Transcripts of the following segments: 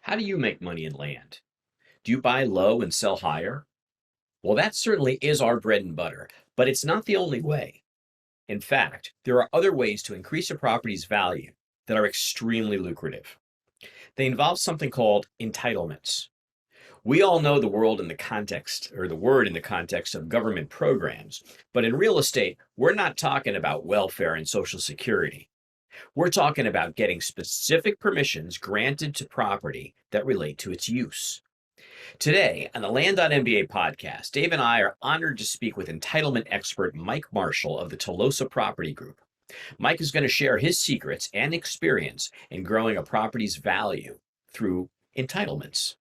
How do you make money in land? Do you buy low and sell higher? Well, that certainly is our bread and butter, but it's not the only way. In fact, there are other ways to increase a property's value that are extremely lucrative. They involve something called entitlements. We all know the world in the context, or the word in the context of government programs, but in real estate, we're not talking about welfare and Social Security. We're talking about getting specific permissions granted to property that relate to its use. Today, on the Land.MBA podcast, Dave and I are honored to speak with entitlement expert Mike Marshall of the Tolosa Property Group. Mike is going to share his secrets and experience in growing a property's value through entitlements.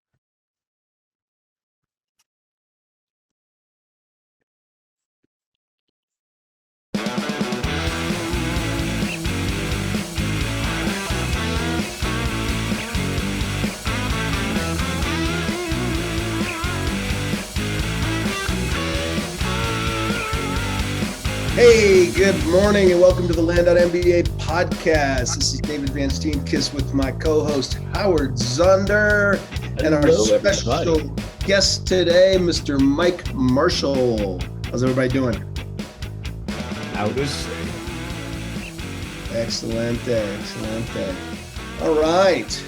Hey, good morning and welcome to the Land.MBA podcast. This is David Van Steenkis with my co-host Howard Zunder and our special guest today, Mr. Mike Marshall. How's everybody doing? Excellent. All right.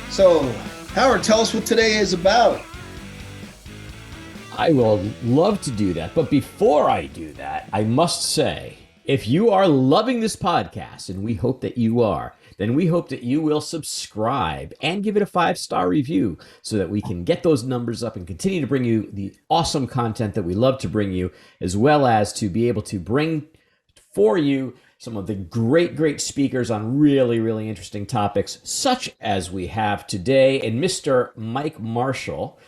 So, Howard, tell us what today is about. I will love to do that. But before I do that, I must say, if you are loving this podcast, and we hope that you are, then we hope that you will subscribe and give it a 5-star review so that we can get those numbers up and continue to bring you the awesome content that we love to bring you, as well as to be able to bring for you some of the great speakers on really interesting topics, such as we have today. And Mr. Mike Marshall,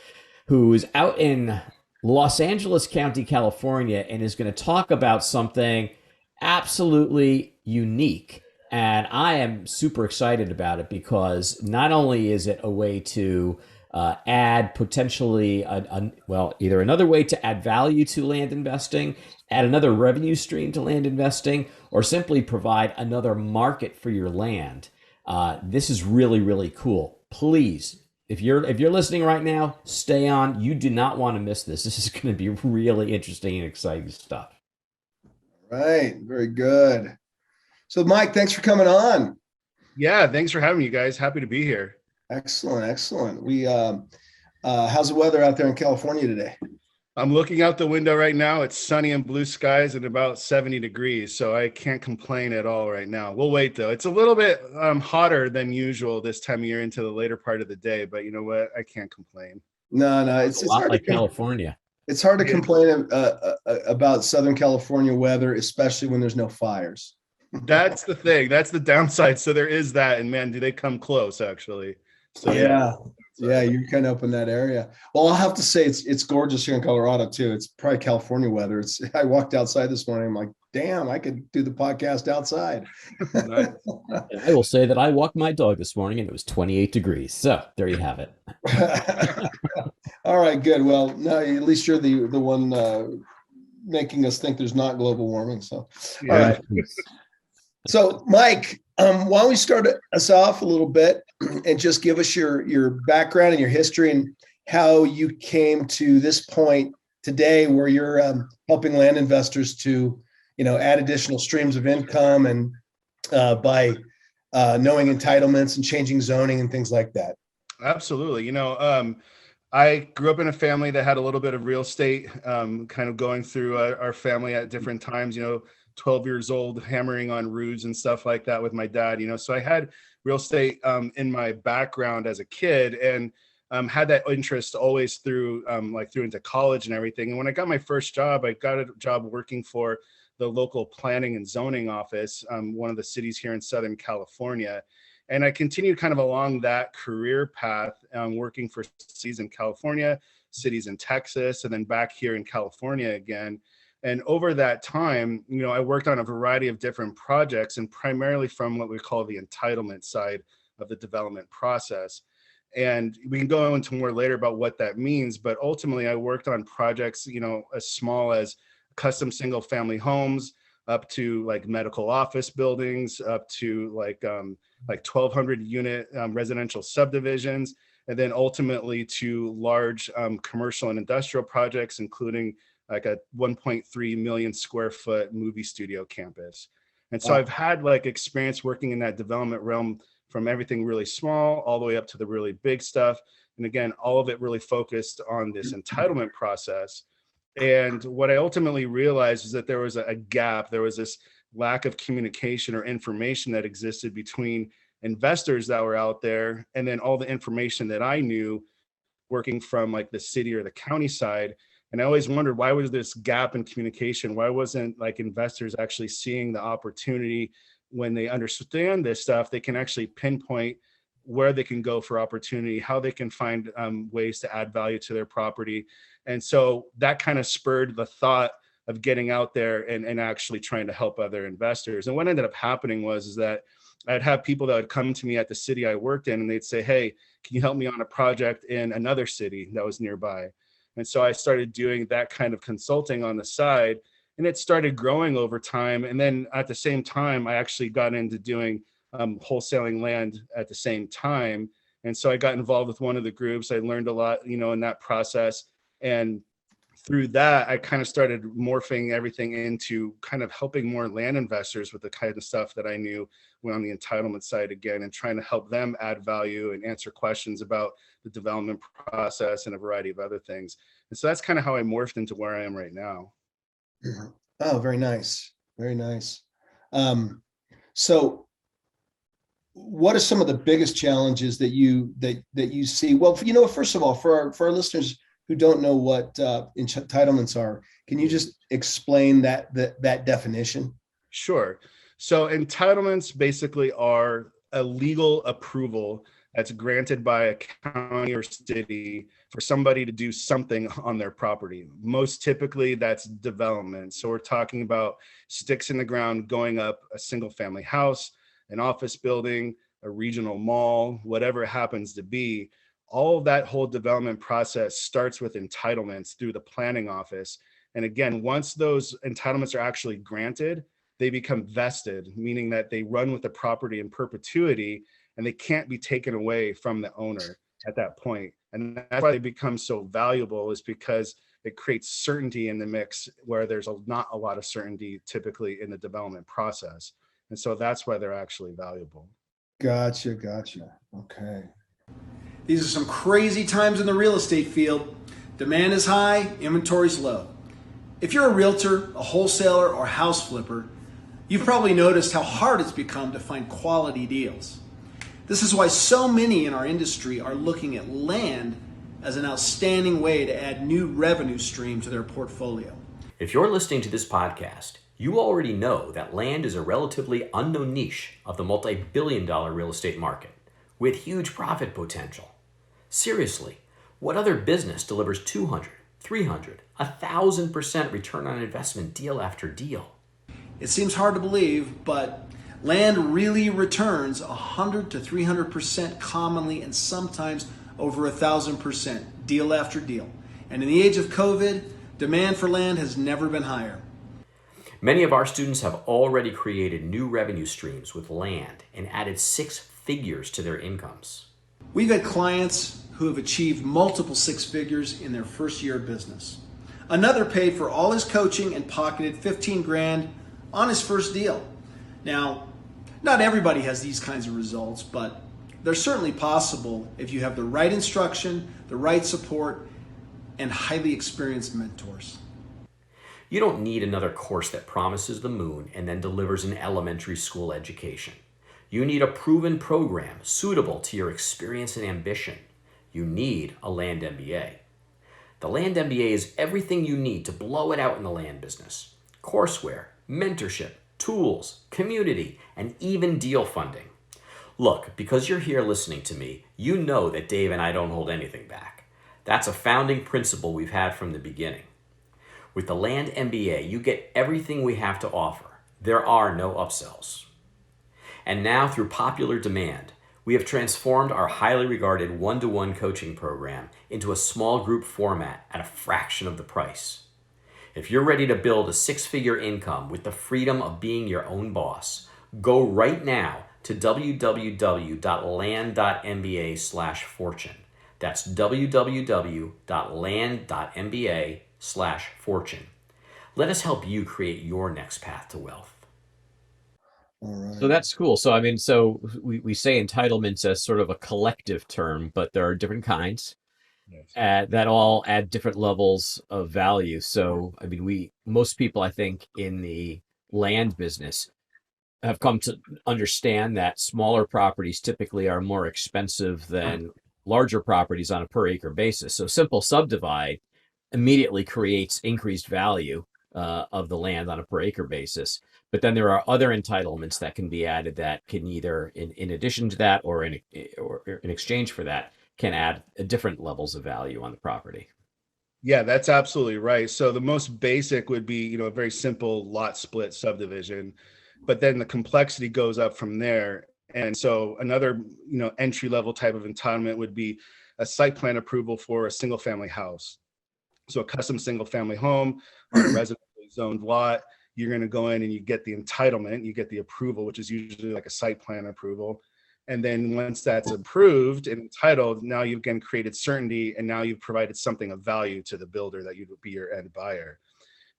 who is out in Los Angeles County, California, and is going to talk about something absolutely unique. And I am super excited about it because not only is it a way to add potentially, either another way to add value to land investing, add another revenue stream to land investing, or simply provide another market for your land. This is really cool. Please, if you're listening right now, stay on. You do not want to miss this. This is going to be really interesting and exciting stuff. Right. Very good. So, Mike, thanks for coming on. Yeah, thanks for having me, guys. Happy to be here. Excellent. We how's the weather out there in California today? I'm looking out the window right now. It's sunny and blue skies and about 70 degrees, so I can't complain at all right now. We'll wait, though. It's a little bit hotter than usual this time of year into the later part of the day, but you know what? I can't complain. No, it's a lot hard like California. It's hard to complain about Southern California weather, especially when there's no fires. That's the thing. That's the downside. So there is that, and man, do they come close, actually. So yeah, you're kind of up in that area. Well, I'll have to say it's gorgeous here in Colorado too. It's probably California weather. I walked outside this morning. I'm like, damn, I could do the podcast outside. Nice. I will say that I walked my dog this morning and it was 28 degrees. So there you have it. All right, good. Well, no, at least you're the one making us think there's not global warming. So, yeah. All right. So, Mike, why don't we start us off a little bit and just give us your background and your history and how you came to this point today where you're helping land investors to, add additional streams of income and by knowing entitlements and changing zoning and things like that. Absolutely. I grew up in a family that had a little bit of real estate kind of going through our family at different times, 12 years old, hammering on roofs and stuff like that with my dad, so I had real estate in my background as a kid and had that interest always through into college and everything. And when I got my first job, I got a job working for the local planning and zoning office, one of the cities here in Southern California. And I continued kind of along that career path, working for cities in California, cities in Texas, and then back here in California again. And over that time, I worked on a variety of different projects and primarily from what we call the entitlement side of the development process. And we can go into more later about what that means. But ultimately, I worked on projects, as small as custom single family homes, up to like medical office buildings, up to like 1,200 unit residential subdivisions, and then ultimately to large commercial and industrial projects, including like a 1.3 million square foot movie studio campus. And so Wow. I've had like experience working in that development realm, from everything really small all the way up to the really big stuff. And again, all of it really focused on this entitlement process. And what I ultimately realized is that there was a gap. There was this lack of communication or information that existed between investors that were out there and then all the information that I knew working from like the city or the county side. And I always wondered, why was this gap in communication? Why wasn't like investors actually seeing the opportunity? When they understand this stuff, they can actually pinpoint where they can go for opportunity, how they can find ways to add value to their property. And so that kind of spurred the thought of getting out there and actually trying to help other investors. And what ended up happening is that I'd have people that would come to me at the city I worked in, and they'd say, hey, can you help me on a project in another city that was nearby? And so I started doing that kind of consulting on the side, and it started growing over time. And then at the same time, I actually got into doing wholesaling land at the same time. And so I got involved with one of the groups. I learned a lot, in that process. And through that, I kind of started morphing everything into kind of helping more land investors with the kind of stuff that I knew on the entitlement side again, and trying to help them add value and answer questions about the development process and a variety of other things. And so that's kind of how I morphed into where I am right now. Oh, very nice. Very nice. So what are some of the biggest challenges that you see? Well, first of all, for our listeners who don't know what entitlements are, can you just explain that definition? Sure. So entitlements basically are a legal approval that's granted by a county or city for somebody to do something on their property. Most typically that's development. So we're talking about sticks in the ground going up a single family house, an office building, a regional mall, whatever it happens to be. All of that whole development process starts with entitlements through the planning office. And again, once those entitlements are actually granted, they become vested, meaning that they run with the property in perpetuity and they can't be taken away from the owner at that point. And that's why they become so valuable, is because it creates certainty in the mix where there's not a lot of certainty typically in the development process. And so that's why they're actually valuable. Gotcha. Okay. These are some crazy times in the real estate field. Demand is high, inventory's low. If you're a realtor, a wholesaler, or a house flipper, you've probably noticed how hard it's become to find quality deals. This is why so many in our industry are looking at land as an outstanding way to add new revenue stream to their portfolio. If you're listening to this podcast, you already know that land is a relatively unknown niche of the multi-billion-dollar real estate market with huge profit potential. Seriously, what other business delivers 200, 300, 1,000% return on investment deal after deal? It seems hard to believe, but land really returns 100 to 300% commonly, and sometimes over 1,000% deal after deal. And in the age of COVID, demand for land has never been higher. Many of our students have already created new revenue streams with land and added 6 figures to their incomes. We've had clients who have achieved multiple 6 figures in their first year of business. Another paid for all his coaching and pocketed 15 grand on his first deal. Now, not everybody has these kinds of results, but they're certainly possible if you have the right instruction, the right support, and highly experienced mentors. You don't need another course that promises the moon and then delivers an elementary school education. You need a proven program suitable to your experience and ambition. You need a Land MBA. The Land MBA is everything you need to blow it out in the land business. Courseware, mentorship, tools, community, and even deal funding. Look, because you're here listening to me, you know that Dave and I don't hold anything back. That's a founding principle we've had from the beginning. With the Land MBA, you get everything we have to offer. There are no upsells. And now, through popular demand, we have transformed our highly regarded one-to-one coaching program into a small group format at a fraction of the price. If you're ready to build a six-figure income with the freedom of being your own boss, go right now to www.land.mba/fortune. That's www.land.mba/fortune. Let us help you create your next path to wealth. All right. So that's cool. So, I mean, so we say entitlements as sort of a collective term, but there are different kinds Yes. that all add different levels of value. So, I mean, most people, I think, in the land business have come to understand that smaller properties typically are more expensive than larger properties on a per acre basis. So simple subdivide immediately creates increased value of the land on a per acre basis. But then there are other entitlements that can be added that can either, in addition to that, or in exchange for that, can add different levels of value on the property. Yeah, that's absolutely right. So the most basic would be, a very simple lot split subdivision, but then the complexity goes up from there. And so another, entry level type of entitlement would be a site plan approval for a single family house. So a custom single family home on a residentially zoned lot, you're going to go in and you get the entitlement, you get the approval, which is usually like a site plan approval. And then once that's approved and entitled, now you've again created certainty, and now you've provided something of value to the builder that would be your end buyer.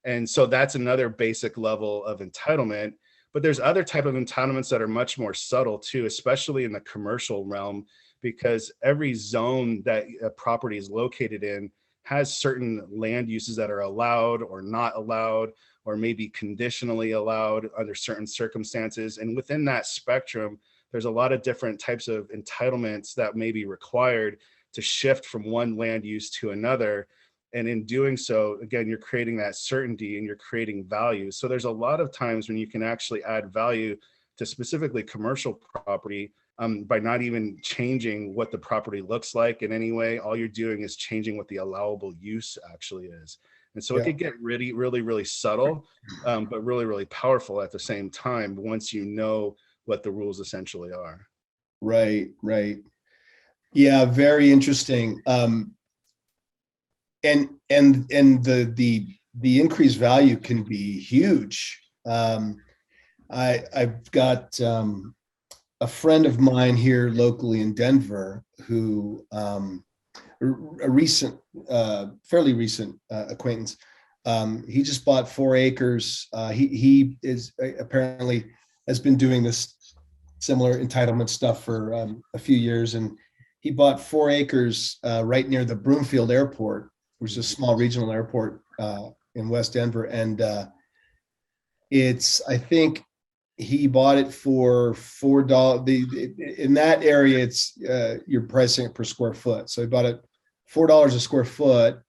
And so that's another basic level of entitlement. But there's other type of entitlements that are much more subtle too, especially in the commercial realm, because every zone that a property is located in has certain land uses that are allowed or not allowed, or maybe conditionally allowed under certain circumstances. And within that spectrum, there's a lot of different types of entitlements that may be required to shift from one land use to another. And in doing so, again, you're creating that certainty and you're creating value. So there's a lot of times when you can actually add value to specifically commercial property by not even changing what the property looks like in any way. All you're doing is changing what the allowable use actually is. And so it could get really, really, really subtle, but really, really powerful at the same time once you know what the rules essentially are. Right. Yeah, very interesting. And the increased value can be huge. I've got a friend of mine here locally in Denver who fairly recent acquaintance. He just bought 4 acres. He is apparently has been doing this similar entitlement stuff for a few years, and he bought 4 acres right near the Broomfield Airport, which is a small regional airport in West Denver, and I think he bought it for $4. In that area, it's you're pricing it per square foot, so he bought it $4 a square foot,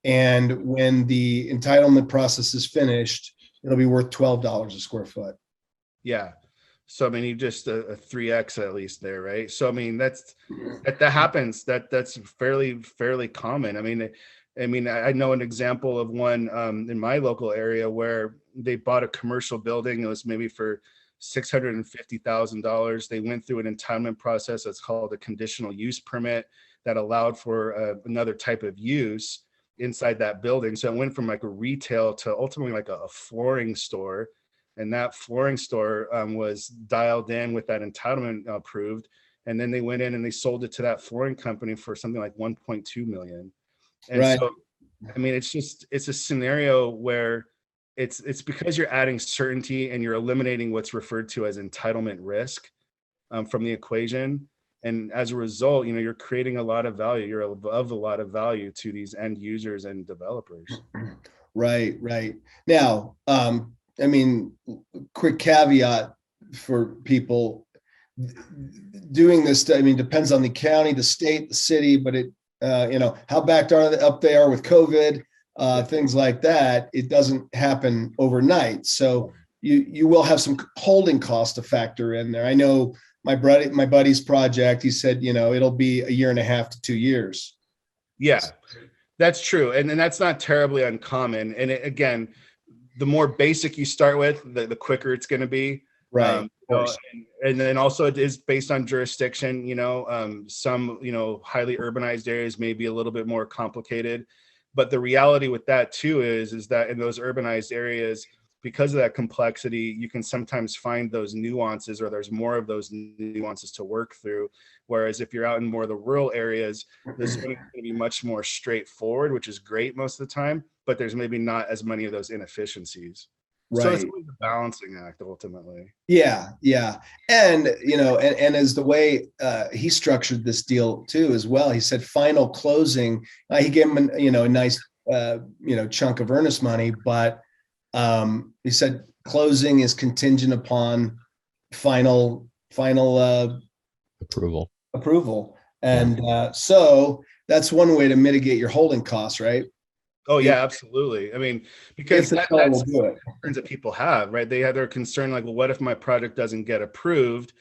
and when the entitlement process is finished, it'll be worth $12 a square foot. Yeah. So, I mean, you just a 3X at least there, right? So, I mean, that happens. That's fairly common. I mean, I know an example of one in my local area where they bought a commercial building. It was maybe for $650,000. They went through an entitlement process that's called a conditional use permit that allowed for another type of use inside that building. So it went from like a retail to ultimately like a flooring store. And that flooring store was dialed in with that entitlement approved. And then they went in and they sold it to that flooring company for something like 1.2 million. And so, I mean, it's a scenario where it's because you're adding certainty and you're eliminating what's referred to as entitlement risk from the equation. And as a result, you're creating a lot of value. You're of a lot of value to these end users and developers. Right. Now, I mean, quick caveat for people doing this. I mean, depends on the county, the state, the city, but it, how backed up they are with COVID, things like that. It doesn't happen overnight. So you will have some holding cost to factor in there. I know my buddy's project, he said, it'll be 1.5 to 2 years. Yeah, that's true. And that's not terribly uncommon. And again, the more basic you start with, the quicker it's going to be. Right. And then also it is based on jurisdiction, some, highly urbanized areas may be a little bit more complicated, But the reality with that too is that in those urbanized areas, because of that complexity, you can sometimes find those nuances, or there's more of those nuances to work through. Whereas if you're out in more of the rural areas, the zoning is going to be much more straightforward, which is great most of the time, but there's maybe not as many of those inefficiencies. So it's Right. always a balancing act ultimately. Yeah, yeah. And and as the way he structured this deal too as well, he said final closing. He gave him a nice chunk of earnest money, but he said closing is contingent upon final Approval. And so that's one way to mitigate your holding costs, right? Oh yeah, absolutely. I mean, because If the seller will that's do it. concerns that people have, right? They have their concern like, well, what if my project doesn't get approved?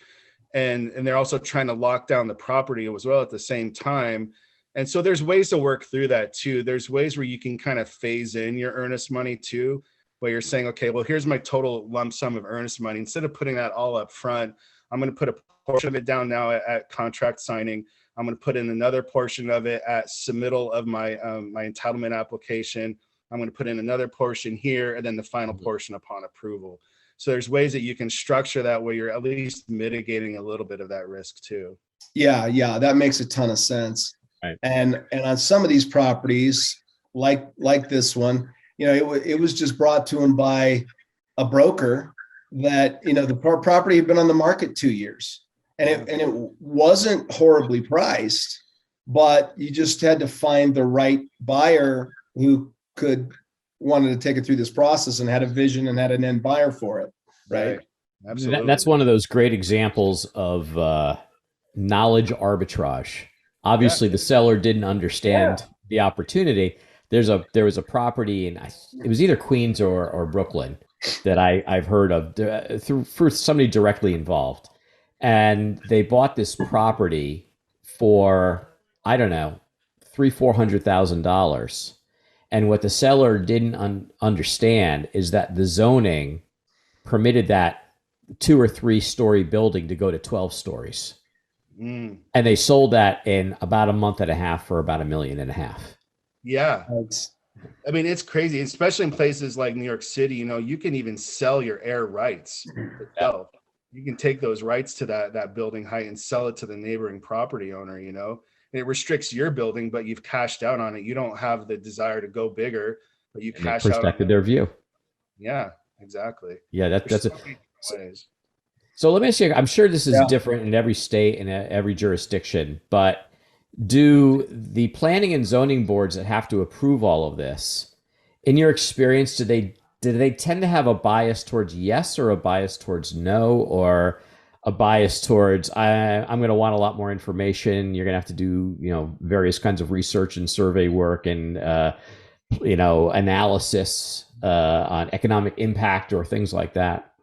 And they're also trying to lock down the property as well at the same time. And so there's ways to work through that too. There's ways where you can kind of phase in your earnest money too, where you're saying, okay, well, here's my total lump sum of earnest money. Instead of putting that all up front, I'm going to put a portion of it down now at contract signing. I'm going to put in another portion of it at submittal of my my entitlement application. I'm going to put in another portion here, and then the final portion upon approval. So there's ways that you can structure that where you're at least mitigating a little bit of that risk too. Yeah, that makes a ton of sense. Right. And on some of these properties, like this one, it was just brought to him by a broker that the property had been on the market 2 years. And it wasn't horribly priced, but you just had to find the right buyer who wanted to take it through this process and had a vision and had an end buyer for it. Right. Absolutely. That's one of those great examples of knowledge arbitrage. Obviously, the seller didn't understand the opportunity. There was a property in it was either Queens or Brooklyn that I've heard of through somebody directly involved. And they bought this property for, I don't know, $300,000-$400,000. And what the seller didn't understand is that the zoning permitted that 2 or 3 story building to go to 12 stories. And they sold that in about a month and a half for about $1.5 million. Yeah. I mean, it's crazy, especially in places like New York City. You can even sell your air rights itself. You can take those rights to that building height and sell it to the neighboring property owner, It restricts your building, but you've cashed out on it. You don't have the desire to go bigger, but you cash out. Protected their view. Yeah, exactly. Yeah, that's it. Ways. So let me ask you, I'm sure this is different in every state and every jurisdiction, but do the planning and zoning boards that have to approve all of this, in your experience, do they tend to have a bias towards yes or a bias towards no, or a bias towards I'm going to want a lot more information. You're going to have to do various kinds of research and survey work and analysis on economic impact or things like that?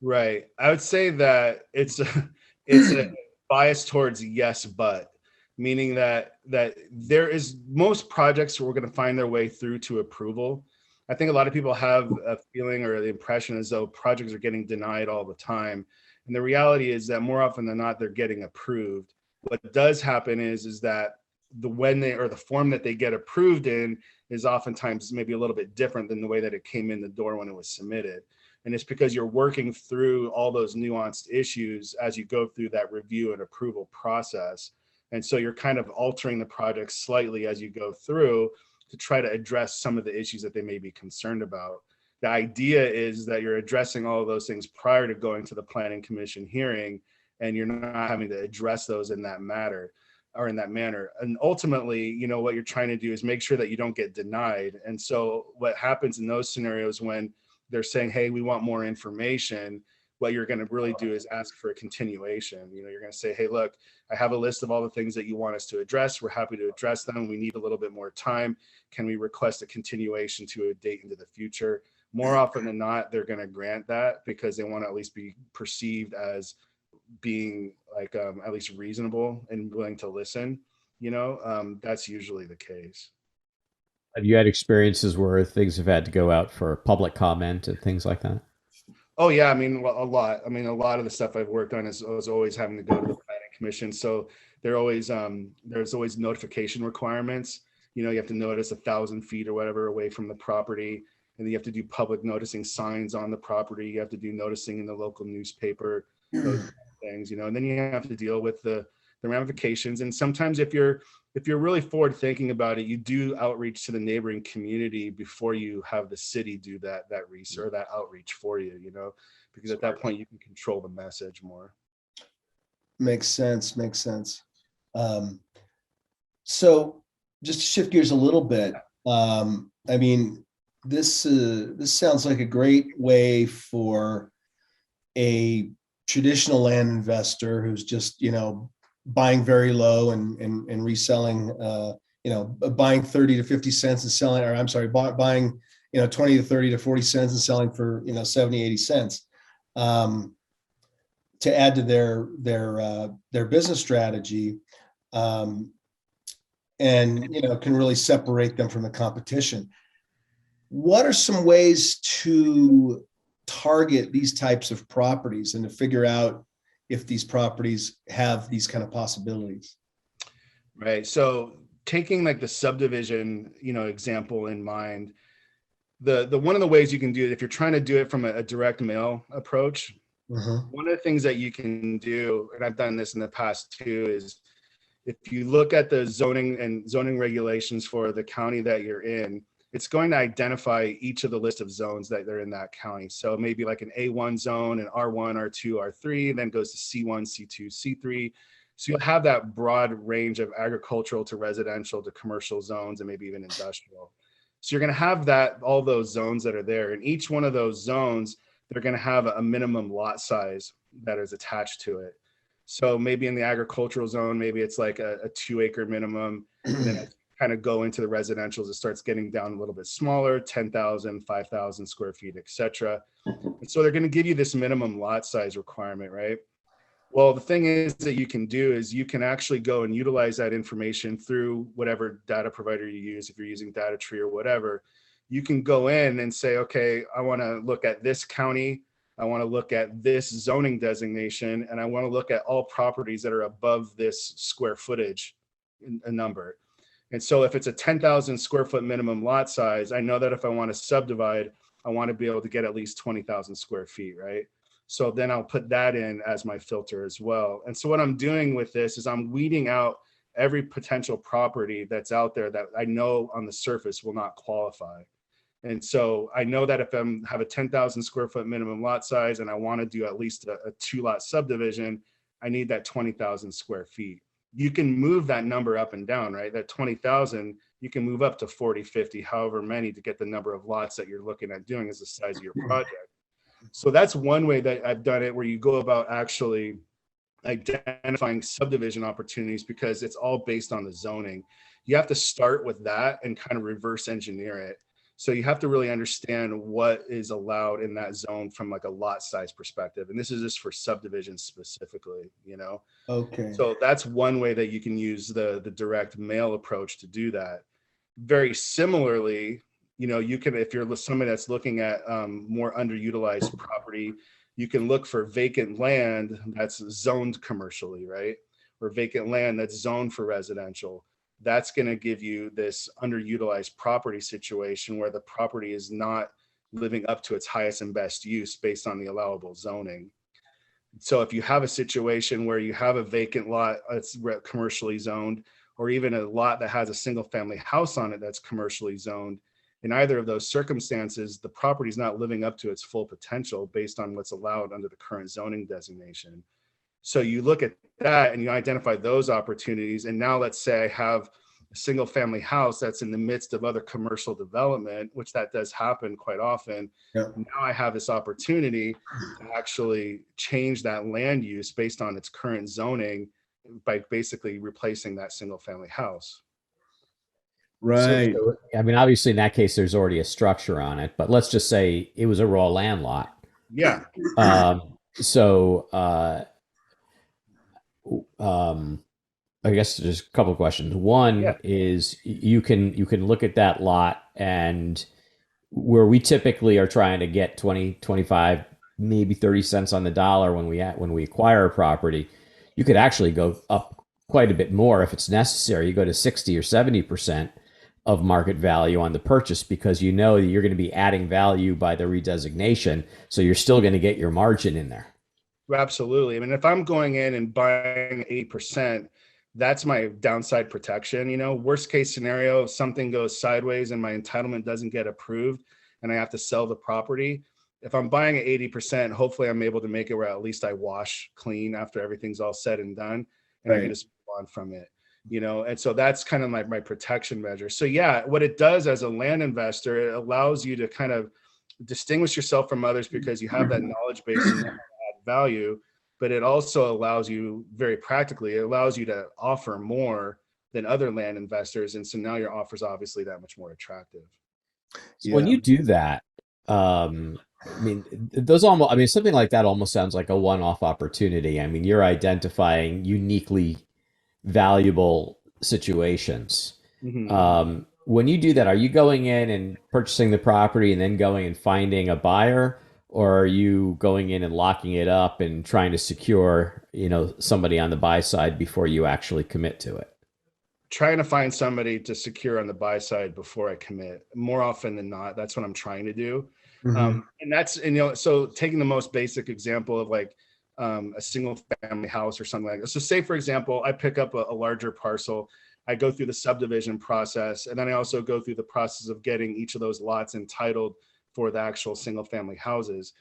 Right. I would say that it's a bias towards yes, but meaning that there is most projects who are going to find their way through to approval. I think a lot of people have a feeling or the impression as though projects are getting denied all the time. And the reality is that more often than not, they're getting approved. What does happen is that the form that they get approved in is oftentimes maybe a little bit different than the way that it came in the door when it was submitted. And it's because you're working through all those nuanced issues as you go through that review and approval process. And so you're kind of altering the project slightly as you go through to try to address some of the issues that they may be concerned about. The idea is that you're addressing all of those things prior to going to the planning commission hearing, and you're not having to address those in that manner. And ultimately, what you're trying to do is make sure that you don't get denied. And so what happens in those scenarios when they're saying, hey, we want more information, what you're going to really do is ask for a continuation. You're going to say, hey, look, I have a list of all the things that you want us to address. We're happy to address them. We need a little bit more time. Can we request a continuation to a date into the future? More often than not, they're going to grant that because they want to at least be perceived as being like at least reasonable and willing to listen. That's usually the case. Have you had experiences where things have had to go out for public comment and things like that? Oh yeah, I mean a lot. A lot of the stuff I've worked on is always having to go to the planning commission. So there's always notification requirements. you know, you have to notice 1,000 feet or whatever away from the property. And then you have to do public noticing signs on the property. You have to do noticing in the local newspaper, those things, you know, and then you have to deal with the ramifications. And sometimes if you're really forward thinking about it, you do outreach to the neighboring community before you have the city do that research or that outreach for you, you know, because at that point you can control the message more. Makes sense. Makes sense. So just to shift gears a little bit, I mean, this sounds like a great way for a traditional land investor who's just, you know, buying very low and reselling, you know, buying 30 to 50 cents and selling, or I'm sorry, buying, you know, 20 to 30 to 40 cents and selling for, you know, 70, 80 cents, to add to their business strategy. And, you know, can really separate them from the competition. What are some ways to target these types of properties and to figure out if these properties have these kind of possibilities? Right. So taking like the subdivision, you know, example in mind, the one of the ways you can do it, if you're trying to do it from a direct mail approach, one of the things that you can do, and I've done this in the past too, is if you look at the zoning regulations for the county that you're in, it's going to identify each of the list of zones that they're in that county. So maybe like an A1 zone, an R1, R2, R3, then goes to C1, C2, C3. So you'll have that broad range of agricultural to residential to commercial zones and maybe even industrial. So you're going to have all those zones that are there. And each one of those zones, they're going to have a minimum lot size that is attached to it. So maybe in the agricultural zone, maybe it's like a 2-acre minimum. And then as you kind of go into the residentials, it starts getting down a little bit smaller, 10,000, 5,000 square feet, et cetera. And so they're going to give you this minimum lot size requirement, right? Well, the thing is that you can do is you can actually go and utilize that information through whatever data provider you use. If you're using DataTree or whatever, you can go in and say, okay, I want to look at this county. I want to look at this zoning designation, and I want to look at all properties that are above this square footage a number. And so if it's a 10,000 square foot minimum lot size, I know that if I want to subdivide, I want to be able to get at least 20,000 square feet, right? So then I'll put that in as my filter as well. And so what I'm doing with this is I'm weeding out every potential property that's out there that I know on the surface will not qualify. And so I know that if I have a 10,000 square foot minimum lot size and I want to do at least a 2-lot subdivision, I need that 20,000 square feet. You can move that number up and down, right? That 20,000, you can move up to 40, 50, however many to get the number of lots that you're looking at doing as the size of your project. So that's one way that I've done it, where you go about actually identifying subdivision opportunities, because it's all based on the zoning. You have to start with that and kind of reverse engineer it. So you have to really understand what is allowed in that zone from like a lot size perspective. And this is just for subdivisions specifically, you know? Okay. So that's one way that you can use the direct mail approach to do that. Very similarly, you know, you can, if you're somebody that's looking at more underutilized property, you can look for vacant land that's zoned commercially, right? Or vacant land that's zoned for residential. That's going to give you this underutilized property situation where the property is not living up to its highest and best use based on the allowable zoning. So if you have a situation where you have a vacant lot that's commercially zoned, or even a lot that has a single family house on it that's commercially zoned, in either of those circumstances, the property is not living up to its full potential based on what's allowed under the current zoning designation. So you look at that and you identify those opportunities. And now let's say I have a single family house that's in the midst of other commercial development, which that does happen quite often. Yeah. Now I have this opportunity to actually change that land use based on its current zoning by basically replacing that single family house. Right. So, I mean, obviously in that case, there's already a structure on it, but let's just say it was a raw land lot. Yeah. I guess there's a couple of questions. One is you can look at that lot, and where we typically are trying to get 20, 25, maybe 30 cents on the dollar when we acquire a property, you could actually go up quite a bit more if it's necessary. You go to 60 or 70%. of market value on the purchase because you know that you're going to be adding value by the redesignation. So you're still going to get your margin in there. Absolutely. I mean, if I'm going in and buying 8%, that's my downside protection. Worst case scenario, if something goes sideways and my entitlement doesn't get approved and I have to sell the property. If I'm buying at 80%, hopefully I'm able to make it where at least I wash clean after everything's all said and done, and I can just move on from it. And so that's kind of my protection measure. So yeah, what it does as a land investor, it allows you to kind of distinguish yourself from others because you have that knowledge base and add value, but it also allows you very practically, it allows you to offer more than other land investors. And so now your offer is obviously that much more attractive. So when you do that, something like that almost sounds like a one-off opportunity. I mean, you're identifying uniquely valuable situations. Mm-hmm. When you do that, are you going in and purchasing the property and then going and finding a buyer, or are you going in and locking it up and trying to secure, somebody on the buy side before you actually commit to it? Trying to find somebody to secure on the buy side before I commit. More often than not, that's what I'm trying to do. Mm-hmm. So taking the most basic example of like a single family house or something like that. So say, for example, I pick up a larger parcel, I go through the subdivision process, and then I also go through the process of getting each of those lots entitled for the actual single family houses.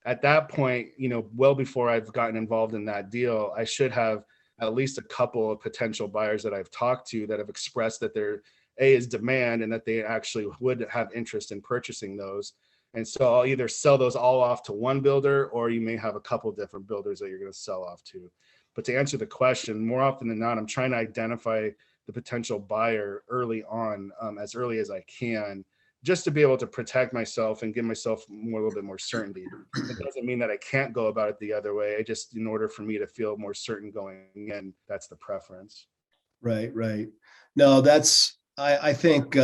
At that point, well before I've gotten involved in that deal, I should have at least a couple of potential buyers that I've talked to that have expressed that there is demand and that they actually would have interest in purchasing those. And so I'll either sell those all off to one builder, or you may have a couple different builders that you're going to sell off to. But to answer the question, more often than not, I'm trying to identify the potential buyer early on, as early as I can, just to be able to protect myself and give myself a little bit more certainty. It doesn't mean that I can't go about it the other way. I just, in order for me to feel more certain going in, that's the preference. Right. No, I think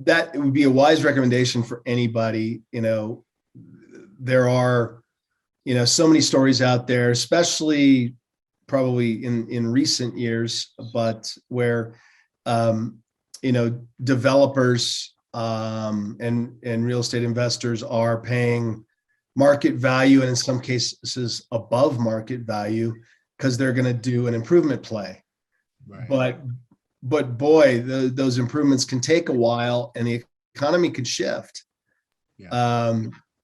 that it would be a wise recommendation for anybody. There are, so many stories out there, especially probably in recent years, but where, developers and real estate investors are paying market value, and in some cases above market value, because they're going to do an improvement play. Right. But boy, those improvements can take a while, and the economy could shift. Yeah.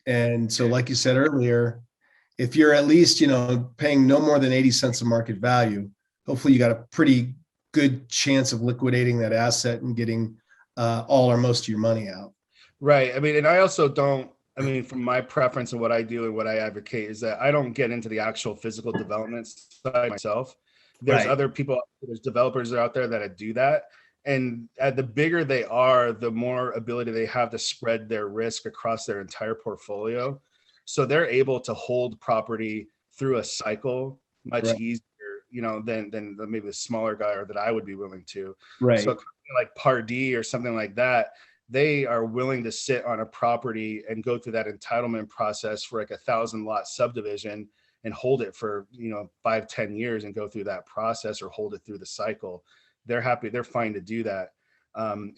And so, like you said earlier, if you're at least, paying no more than 80 cents of market value, hopefully you got a pretty good chance of liquidating that asset and getting all or most of your money out. Right. I mean, and I also don't, from my preference and what I do and what I advocate is that I don't get into the actual physical development side myself. There's other people, there's developers out there that do that. And the bigger they are, the more ability they have to spread their risk across their entire portfolio. So they're able to hold property through a cycle much easier, than maybe the smaller guy or that I would be willing to. Right. So like Pardee or something like that, they are willing to sit on a property and go through that entitlement process for like 1,000 lot subdivision and hold it for 5-10 years and go through that process, or hold it through the cycle. They're happy, they're fine to do that.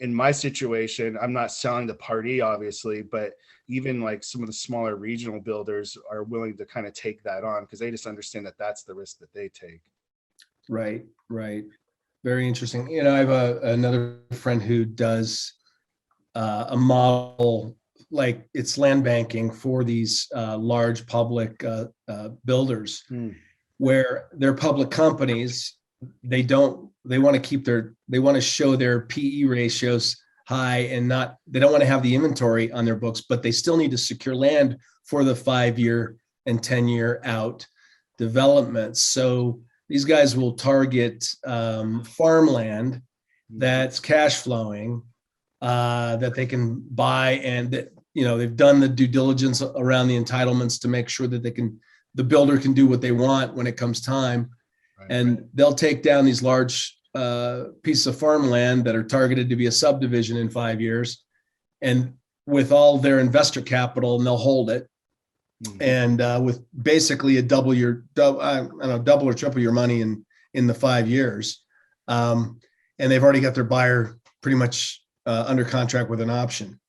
In my situation, I'm not selling the Pardee obviously, but even like some of the smaller regional builders are willing to kind of take that on because they just understand that that's the risk that they take. Right. Very interesting. I have another friend who does a model, like it's land banking for these large public builders, where they're public companies. They want to show their PE ratios high and they don't want to have the inventory on their books, but they still need to secure land for the 5-year and 10-year out developments. So these guys will target farmland that's cash flowing, that they can buy, and that they've done the due diligence around the entitlements to make sure that the builder can do what they want when it comes time. And they'll take down these large pieces of farmland that are targeted to be a subdivision in 5 years, and with all their investor capital, and they'll hold it. And with basically double or triple your money in the 5 years. and they've already got their buyer pretty much under contract with an option.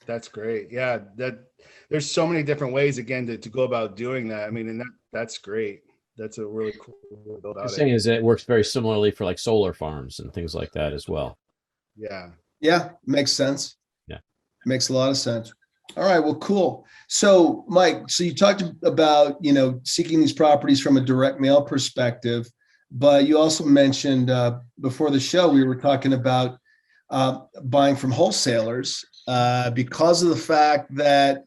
That's great. Yeah, there's so many different ways again to go about doing that. I mean, and that's great. That's a really cool way to go The about saying it. is that it works very similarly for like solar farms and things like that as well. Yeah. Yeah, makes sense. Yeah. Makes a lot of sense. All right, well, cool. So Mike, so you talked about, seeking these properties from a direct mail perspective, but you also mentioned before the show, we were talking about buying from wholesalers because of the fact that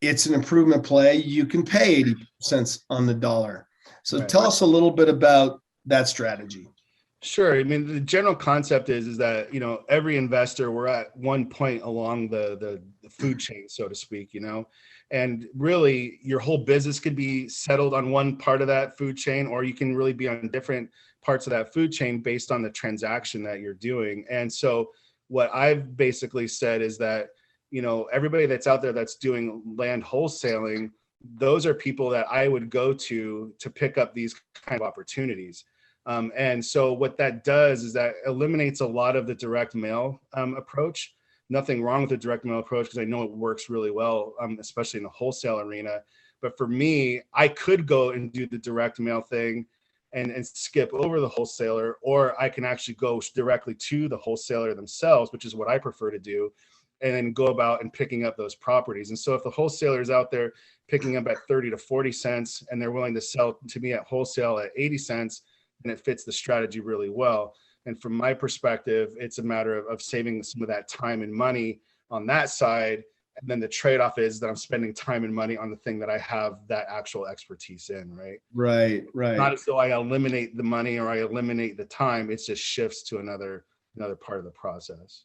it's an improvement play. You can pay 80 cents on the dollar. So Right. tell us a little bit about that strategy. Sure. I mean, the general concept is that, every investor, we're at one point along the food chain, so to speak, and really your whole business could be settled on one part of that food chain, or you can really be on different parts of that food chain based on the transaction that you're doing. And so what I've basically said is that, everybody that's out there that's doing land wholesaling, those are people that I would go to pick up these kind of opportunities. And so what that does is that eliminates a lot of the direct mail approach. Nothing wrong with the direct mail approach, because I know it works really well, especially in the wholesale arena. But for me, I could go and do the direct mail thing and skip over the wholesaler, or I can actually go directly to the wholesaler themselves, which is what I prefer to do, and then go about and picking up those properties. And so if the wholesaler is out there picking up at 30 to 40 cents and they're willing to sell to me at wholesale at 80 cents, and it fits the strategy really well. And from my perspective, it's a matter of saving some of that time and money on that side. And then the trade-off is that I'm spending time and money on the thing that I have that actual expertise in, right? Right. Not as though I eliminate the money or I eliminate the time. It just shifts to another part of the process.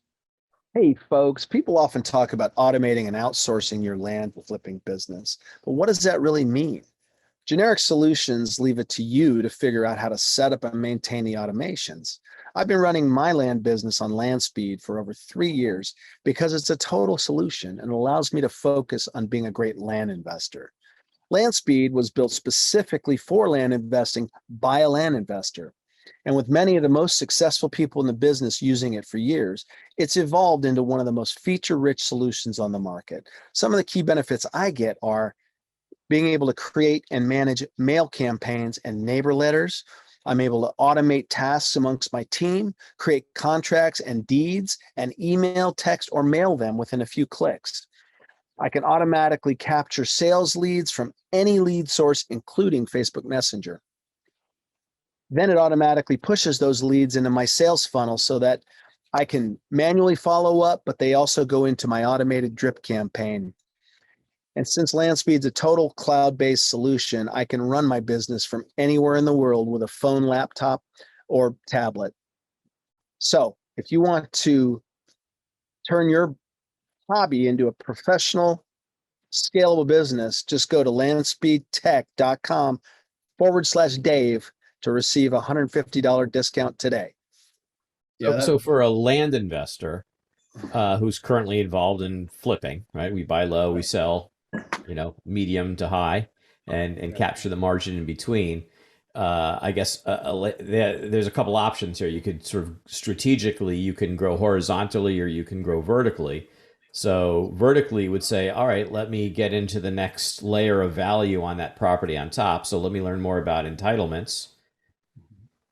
Hey, folks, people often talk about automating and outsourcing your land flipping business, but what does that really mean? Generic solutions leave it to you to figure out how to set up and maintain the automations. I've been running my land business on LandSpeed for over 3 years because it's a total solution and allows me to focus on being a great land investor. LandSpeed was built specifically for land investing by a land investor. And with many of the most successful people in the business using it for years, it's evolved into one of the most feature-rich solutions on the market. Some of the key benefits I get are being able to create and manage mail campaigns and neighbor letters. I'm able to automate tasks amongst my team, create contracts and deeds, and email, text, or mail them within a few clicks. I can automatically capture sales leads from any lead source, including Facebook Messenger. Then it automatically pushes those leads into my sales funnel so that I can manually follow up, but they also go into my automated drip campaign. And since LandSpeed's a total cloud-based solution, I can run my business from anywhere in the world with a phone, laptop, or tablet. So if you want to turn your hobby into a professional, scalable business, just go to landspeedtech.com/Dave to receive a $150 discount today. Yeah. So for a land investor who's currently involved in flipping, right? We buy low, we sell, medium to high, and capture the margin in between. I guess there's a couple options here. You could sort of strategically, you can grow horizontally or you can grow vertically. So vertically would say, all right, let me get into the next layer of value on that property on top. So let me learn more about entitlements.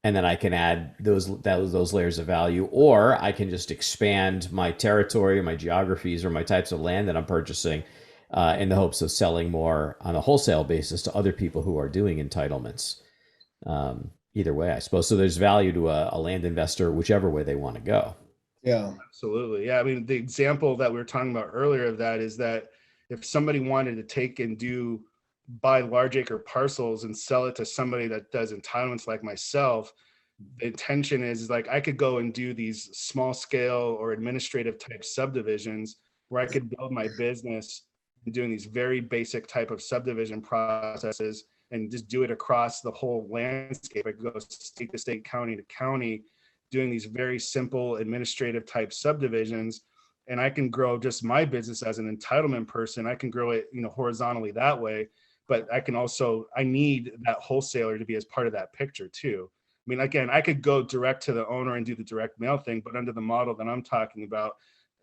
And then I can add those layers of value, or I can just expand my territory, my geographies, or my types of land that I'm purchasing in the hopes of selling more on a wholesale basis to other people who are doing entitlements. Either way, I suppose. So there's value to a land investor, whichever way they want to go. Yeah. Absolutely. Yeah. I mean, the example that we were talking about earlier of that is that if somebody wanted to take and buy large acre parcels and sell it to somebody that does entitlements like myself, the intention is like I could go and do these small scale or administrative type subdivisions where I could build my business and doing these very basic type of subdivision processes and just do it across the whole landscape. I could go state to state, county to county, doing these very simple administrative type subdivisions. And I can grow just my business as an entitlement person. I can grow it, horizontally that way. But I need that wholesaler to be as part of that picture too. mean, again, I could go direct to the owner and do the direct mail thing, but under the model that I'm talking about,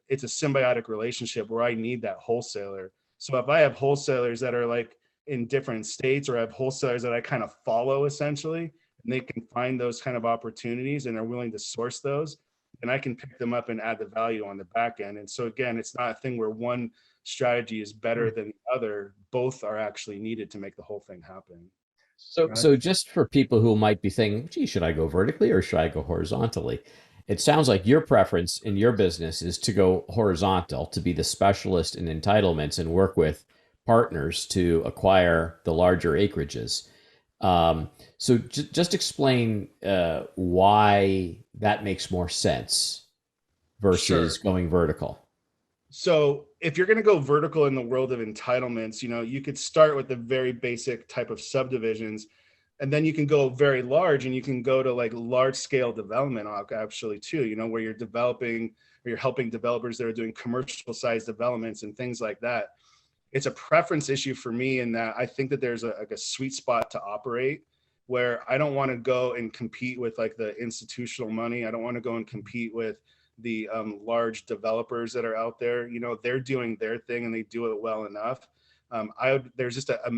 it's a symbiotic relationship where I need that wholesaler. So if I have wholesalers that are like in different states, or I have wholesalers that I kind of follow essentially, and they can find those kind of opportunities and are willing to source those, then I can pick them up and add the value on the back end. And so again, it's not a thing where one strategy is better than the other. Both are actually needed to make the whole thing happen. So just for people who might be thinking, gee, should I go vertically or should I go horizontally? It sounds like your preference in your business is to go horizontal, to be the specialist in entitlements and work with partners to acquire the larger acreages. So just explain why that makes more sense versus going vertical. So if you're going to go vertical in the world of entitlements, you could start with the very basic type of subdivisions, and then you can go very large, and you can go to like large scale development actually too, where you're developing or you're helping developers that are doing commercial size developments and things like that. It's a preference issue for me in that I think that there's a sweet spot to operate where I don't want to go and compete with like the institutional money. I don't want to go and compete with the large developers that are out there. They're doing their thing and they do it well enough. There's just a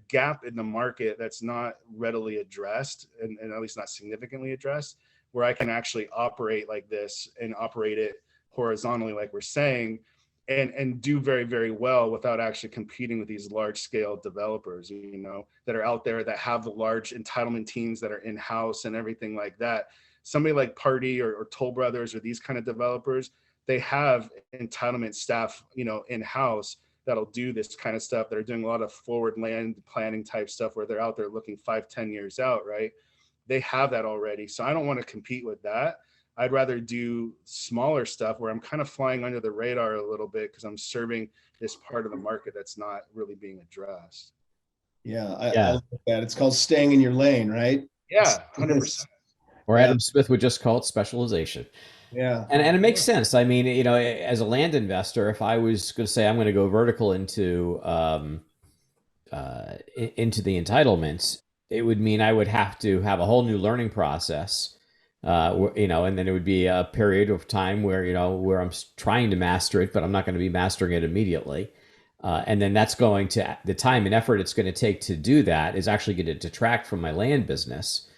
gap in the market that's not readily addressed, and at least not significantly addressed, where I can actually operate like this and operate it horizontally, like we're saying, and do very, very well without actually competing with these large scale developers, that are out there that have the large entitlement teams that are in-house and everything like that. Somebody like Party or Toll Brothers or these kind of developers, they have entitlement staff, in-house that'll do this kind of stuff. They're doing a lot of forward land planning type stuff where they're out there looking 5-10 years out, right? They have that already. So I don't want to compete with that. I'd rather do smaller stuff where I'm kind of flying under the radar a little bit because I'm serving this part of the market that's not really being addressed. Yeah, I like that. It's called staying in your lane, right? Yeah, 100%. Or Adam Smith would just call it specialization. Yeah. And it makes sense. I mean, as a land investor, if I was going to say I'm going to go vertical into the entitlements, it would mean I would have to have a whole new learning process, and then it would be a period of time where I'm trying to master it, but I'm not going to be mastering it immediately. And then that's going to, the time and effort it's going to take to do that is actually going to detract from my land business.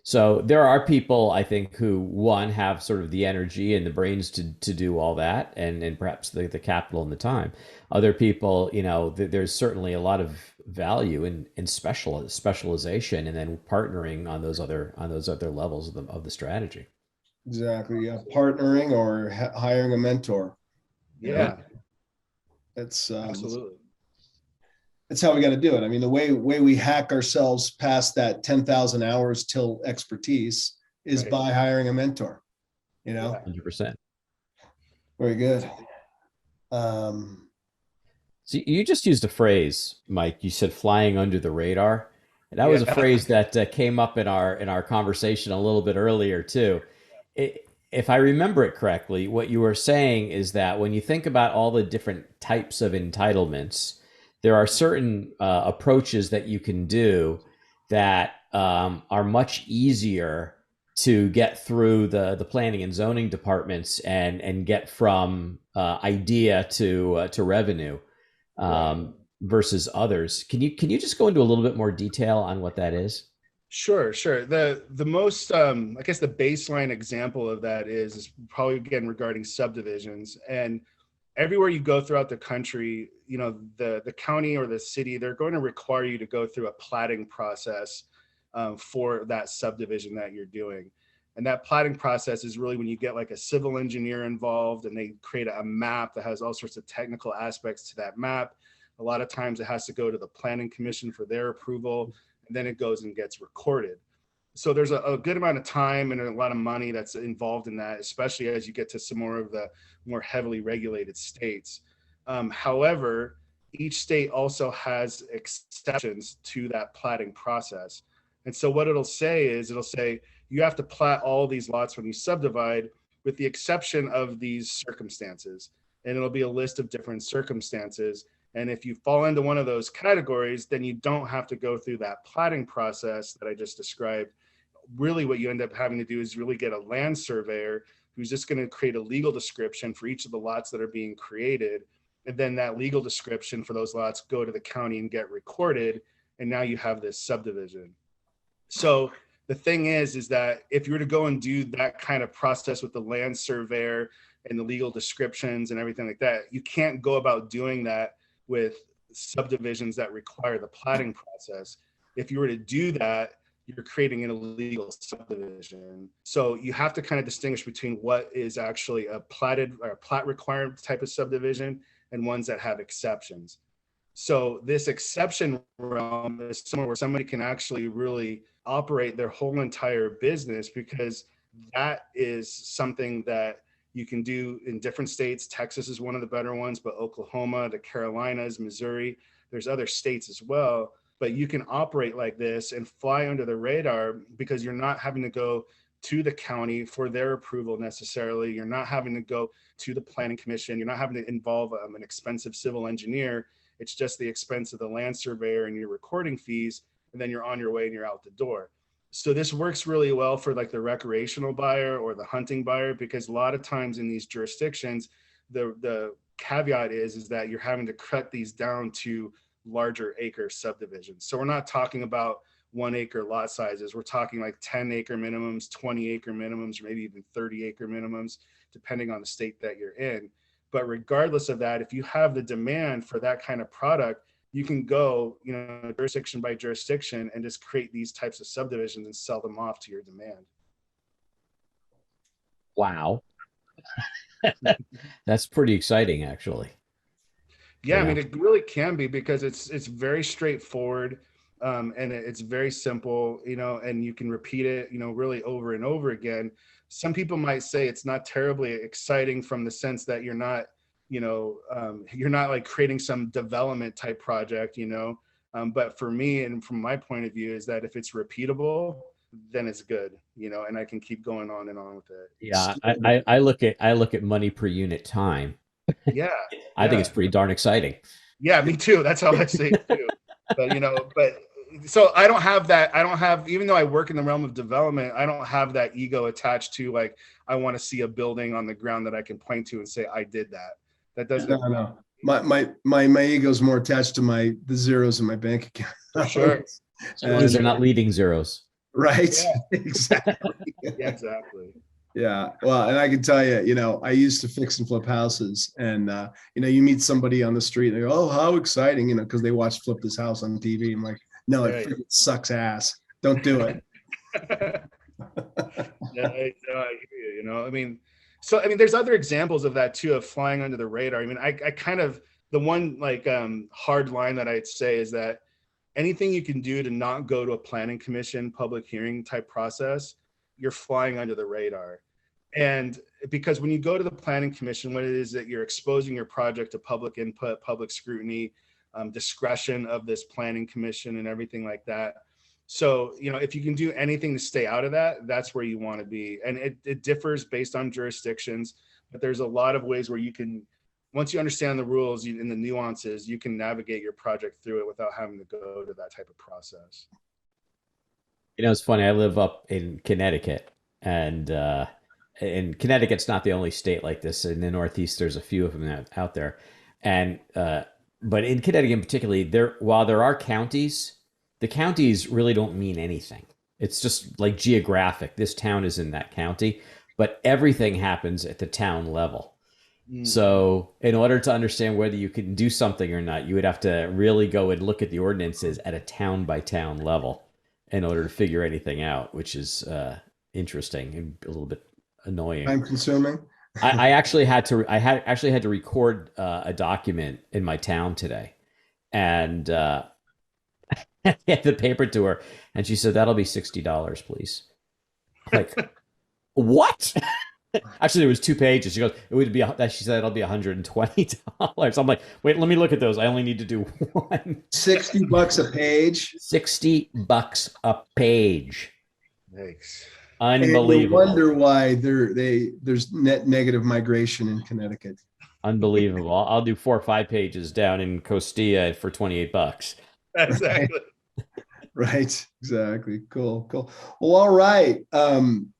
So there are people, I think, who one have sort of the energy and the brains to do all that, and perhaps the capital and the time. Other people, there's certainly a lot of value in specialization and then partnering on those other levels of the strategy. Exactly. Yeah, partnering or hiring a mentor. Yeah, that's absolutely. That's how we got to do it. I mean, the way we hack ourselves past that 10,000 hours till expertise is by hiring a mentor. 100%. Very good. So you just used a phrase, Mike. You said flying under the radar. And that was a phrase that came up in our conversation a little bit earlier too. If I remember it correctly, what you were saying is that when you think about all the different types of entitlements, there are certain approaches that you can do that are much easier to get through the planning and zoning departments and get from idea to revenue versus others. Can you just go into a little bit more detail on what that is? Sure. The most, I guess the baseline example of that is probably, again, regarding subdivisions. And everywhere you go throughout the country, the county or the city, they're going to require you to go through a platting process for that subdivision that you're doing. And that platting process is really when you get like a civil engineer involved and they create a map that has all sorts of technical aspects to that map. A lot of times it has to go to the planning commission for their approval, and then it goes and gets recorded. So there's a good amount of time and a lot of money that's involved in that, especially as you get to some more of the more heavily regulated states. However, each state also has exceptions to that platting process. And so what it'll say you have to plat all these lots when you subdivide, with the exception of these circumstances. And it'll be a list of different circumstances. And if you fall into one of those categories, then you don't have to go through that platting process that I just described. really what you end up having to do is really get a land surveyor who's just going to create a legal description for each of the lots that are being created. And then that legal description for those lots go to the county and get recorded. And now you have this subdivision. So the thing is that if you were to go and do that kind of process with the land surveyor and the legal descriptions and everything like that, you can't go about doing that with subdivisions that require the platting process. If you were to do that, you're creating an illegal subdivision. So you have to kind of distinguish between what is actually a platted or a plat required type of subdivision and ones that have exceptions. So this exception realm is somewhere where somebody can actually really operate their whole entire business, because that is something that you can do in different states. Texas is one of the better ones, but Oklahoma, the Carolinas, Missouri, there's other states as well. But you can operate like this and fly under the radar because you're not having to go to the county for their approval necessarily. You're not having to go to the planning commission. You're not having to involve an expensive civil engineer. It's just the expense of the land surveyor and your recording fees, and then you're on your way and you're out the door. So this works really well for like the recreational buyer or the hunting buyer, because a lot of times in these jurisdictions, the caveat is that you're having to cut these down to larger acre subdivisions. So we're not talking about 1 acre lot sizes. We're talking like 10 acre minimums, 20 acre minimums, or maybe even 30 acre minimums, depending on the state that you're in. But regardless of that, if you have the demand for that kind of product, you can go, jurisdiction by jurisdiction and just create these types of subdivisions and sell them off to your demand. Wow. That's pretty exciting, actually. Yeah, I mean, it really can be, because it's very straightforward, and it's very simple, and you can repeat it, really over and over again. Some people might say it's not terribly exciting from the sense that you're not like creating some development type project, but for me and from my point of view is that if it's repeatable, then it's good, and I can keep going on and on with it. Yeah, I look at money per unit time. Yeah, I think it's pretty darn exciting. Yeah, me too. That's how I say it too. But so I don't have, even though I work in the realm of development, I don't have that ego attached to like, I want to see a building on the ground that I can point to and say, I did that. That doesn't. No. My ego's more attached to the zeros in my bank account. For sure. Because they're not leading zeros. Right. Yeah. Exactly. Yeah, exactly. Yeah. Well, and I can tell you, I used to fix and flip houses, and, you meet somebody on the street and they go, oh, how exciting, because they watched Flip This House on TV. I'm like, no, it freaking sucks ass. Don't do it. Yeah, I hear you, I mean, there's other examples of that too, of flying under the radar. I mean, I kind of, the one like hard line that I'd say is that anything you can do to not go to a planning commission, public hearing type process, you're flying under the radar. And because when you go to the planning commission, what it is that you're exposing your project to public input, public scrutiny, discretion of this planning commission and everything like that. So, if you can do anything to stay out of that, that's where you want to be. And it differs based on jurisdictions, but there's a lot of ways where you can, once you understand the rules and the nuances, you can navigate your project through it without having to go to that type of process. It's funny. I live up in Connecticut, and Connecticut's not the only state like this. In the Northeast, there's a few of them out there. And, but in Connecticut particularly, while there are counties, the counties really don't mean anything. It's just like geographic. This town is in that county, but everything happens at the town level. So in order to understand whether you can do something or not, you would have to really go and look at the ordinances at a town by town level in order to figure anything out, which is interesting and a little bit annoying. Time consuming. I actually had to record a document in my town today, and I had the paper to her, and she said, "That'll be $60, please." Like, what? Actually, it was 2 pages. She goes, "It would be." She said, "It'll be $120." I'm like, "Wait, let me look at those. I only need to do one." $60 a page. $60 a page. Thanks. Unbelievable. And you wonder why there's net negative migration in Connecticut. Unbelievable. I'll do 4 or 5 pages down in Costilla for $28. Exactly. Right. Exactly. Cool. Cool. Well, all right.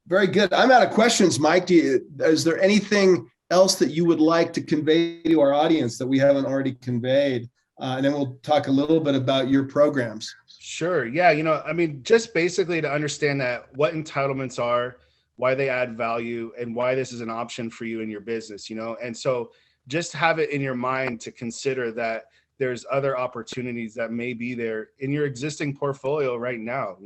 Very good. I'm out of questions, Mike. Is there anything else that you would like to convey to our audience that we haven't already conveyed? And then we'll talk a little bit about your programs. Sure. Yeah. I mean, just basically to understand that what entitlements are, why they add value, and why this is an option for you in your business, And so just have it in your mind to consider that there's other opportunities that may be there in your existing portfolio right now.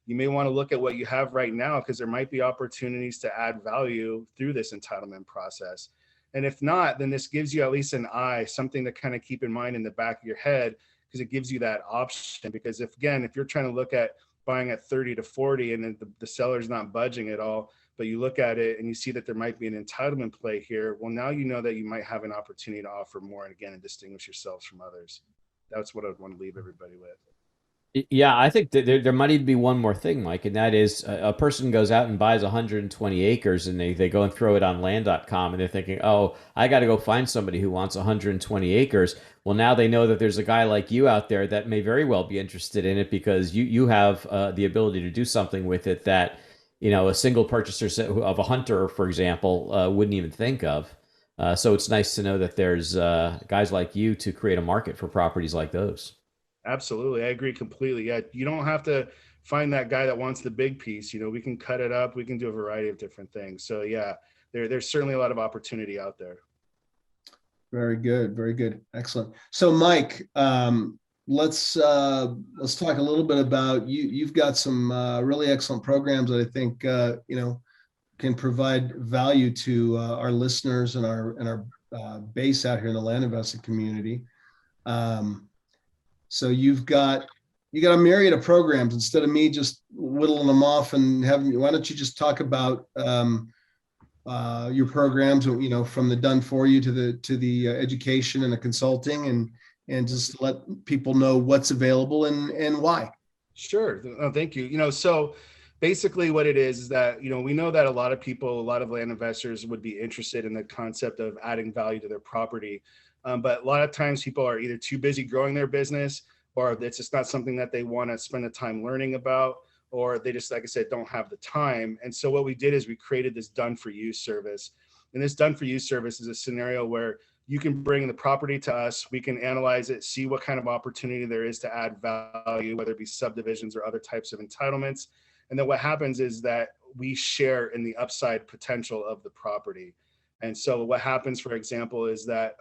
You may want to look at what you have right now because there might be opportunities to add value through this entitlement process. And if not, then this gives you at least an eye, something to kind of keep in mind in the back of your head, because it gives you that option. Because if you're trying to look at buying at 30 to 40 and then the seller's not budging at all, but you look at it and you see that there might be an entitlement play here, well, now you know that you might have an opportunity to offer more and again, and distinguish yourselves from others. That's what I'd want to leave everybody with. Yeah, I think that there might even be one more thing, Mike, and that is a person goes out and buys 120 acres and they go and throw it on land.com and they're thinking, oh, I got to go find somebody who wants 120 acres. Well, now they know that there's a guy like you out there that may very well be interested in it because you have the ability to do something with it that, a single purchaser of a hunter, for example, wouldn't even think of. So it's nice to know that there's guys like you to create a market for properties like those. Absolutely. I agree completely. Yeah. You don't have to find that guy that wants the big piece. We can cut it up. We can do a variety of different things. So yeah, there's certainly a lot of opportunity out there. Very good. Very good. Excellent. So Mike, let's talk a little bit about you. You've got some really excellent programs that I think, can provide value to our listeners and our base out here in the land investing community. So you got a myriad of programs. Instead of me just whittling them off and having, why don't you just talk about your programs, from the done for you to the education and the consulting, and just let people know what's available and why. Sure. Thank you. So basically what it is that, we know that a lot of land investors would be interested in the concept of adding value to their property. But a lot of times people are either too busy growing their business, or it's just not something that they want to spend the time learning about, or they just, like I said, don't have the time. And so what we did is we created this done for you service. And this done for you service is a scenario where you can bring the property to us. We can analyze it, see what kind of opportunity there is to add value, whether it be subdivisions or other types of entitlements. And then what happens is that we share in the upside potential of the property. And so what happens, for example, is that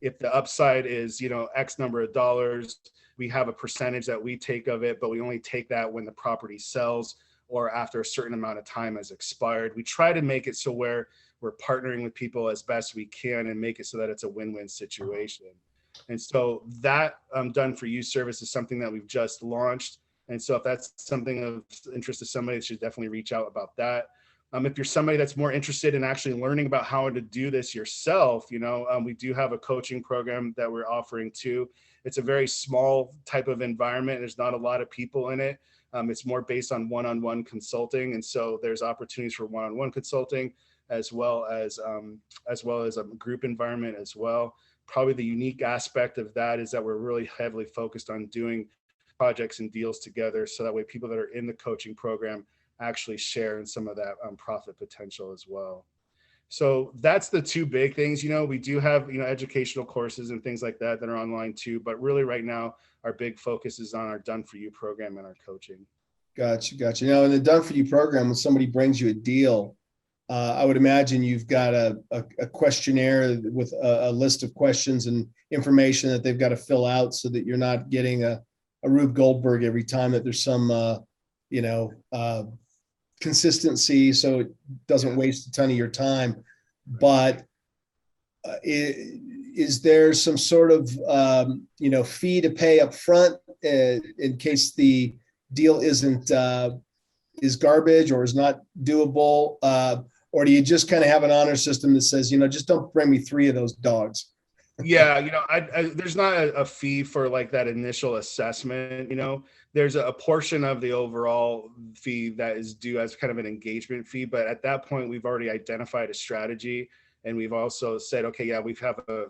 if the upside is, X number of dollars, we have a percentage that we take of it, but we only take that when the property sells or after a certain amount of time has expired. We try to make it so where we're partnering with people as best we can and make it so that it's a win-win situation. And so that done for you service is something that we've just launched. And so if that's something of interest to somebody, they should definitely reach out about that. If you're somebody that's more interested in actually learning about how to do this yourself, we do have a coaching program that we're offering too. It's a very small type of environment. There's not a lot of people in it. It's more based on one-on-one consulting. And so there's opportunities for one-on-one consulting as well as a group environment as well. Probably the unique aspect of that is that we're really heavily focused on doing projects and deals together. So that way people that are in the coaching program actually share in some of that profit potential as well. So that's the two big things. We do have, educational courses and things like that are online too, but really right now, our big focus is on our done for you program and our coaching. Gotcha. In the done for you program, when somebody brings you a deal, I would imagine you've got a questionnaire with a list of questions and information that they've got to fill out so that you're not getting a Rube Goldberg every time that there's some, consistency, so it doesn't waste a ton of your time. But is there some sort of fee to pay up front in case the deal is garbage or is not doable, or do you just kind of have an honor system that says, just don't bring me 3 of those dogs? Yeah, there's not a fee for like that initial assessment. There's a portion of the overall fee that is due as kind of an engagement fee. But at that point, we've already identified a strategy, and we've also said, okay, yeah, we have a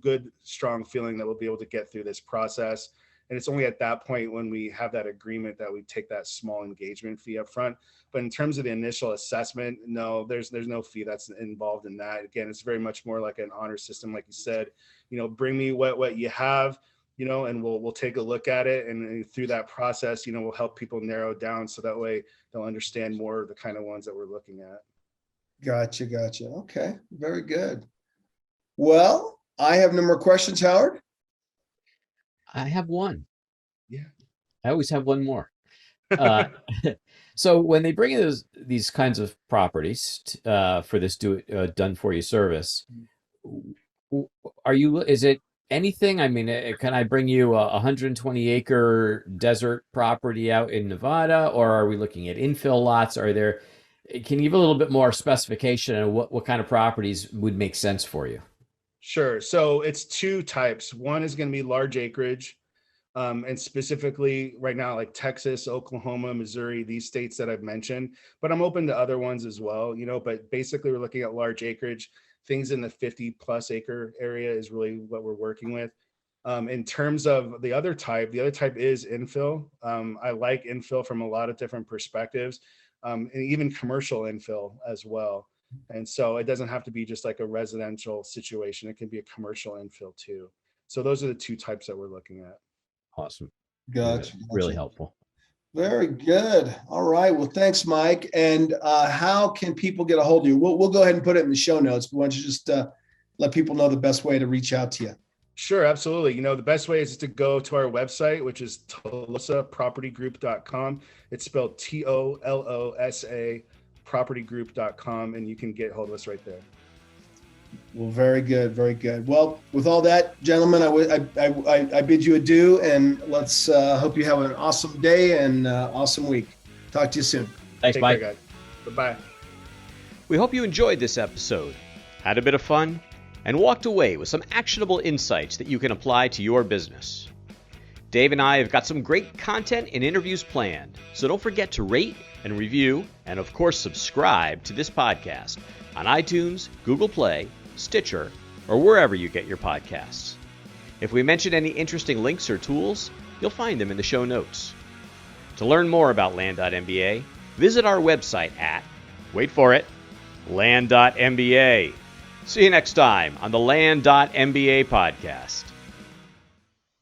good, strong feeling that we'll be able to get through this process. And it's only at that point when we have that agreement that we take that small engagement fee up front. But in terms of the initial assessment, no, there's no fee that's involved in that. Again, it's very much more like an honor system, like you said. Bring me what you have, and we'll take a look at it. And through that process, we'll help people narrow down so that way they'll understand more of the kind of ones that we're looking at. Gotcha. Okay, very good. Well, I have no more questions, Howard. I have one. Yeah. I always have one more. So when they bring in these kinds of properties for this done for you service, is it anything? I mean, can I bring you a 120 acre desert property out in Nevada, or are we looking at infill lots? Can you give a little bit more specification on what kind of properties would make sense for you? Sure. So it's two types. One is going to be large acreage. And specifically right now, like Texas, Oklahoma, Missouri, these states that I've mentioned, but I'm open to other ones as well, but basically we're looking at large acreage. Things in the 50 plus acre area is really what we're working with. In terms of the other type is infill. I like infill from a lot of different perspectives, and even commercial infill as well. And so it doesn't have to be just like a residential situation. It can be a commercial infill too. So those are the two types that we're looking at. Awesome. Gotcha. Really helpful. Very good. All right. Well, thanks, Mike. And how can people get a hold of you? We'll go ahead and put it in the show notes, but why don't you just let people know the best way to reach out to you? Sure, absolutely. The best way is to go to our website, which is tolosapropertygroup.com. It's spelled TOLOSA propertygroup.com, and you can get hold of us right there. Well, very good. Very good. Well, with all that, gentlemen, I bid you adieu, and let's hope you have an awesome day and awesome week. Talk to you soon. Thanks, Take Mike. care, guys. Bye-bye. We hope you enjoyed this episode, had a bit of fun, and walked away with some actionable insights that you can apply to your business. Dave and I have got some great content and interviews planned, so don't forget to rate and review, and of course subscribe to this podcast on iTunes, Google Play, Stitcher, or wherever you get your podcasts. If we mention any interesting links or tools, you'll find them in the show notes. To learn more about Land.MBA, visit our website at, wait for it, Land.MBA. See you next time on the Land.MBA podcast.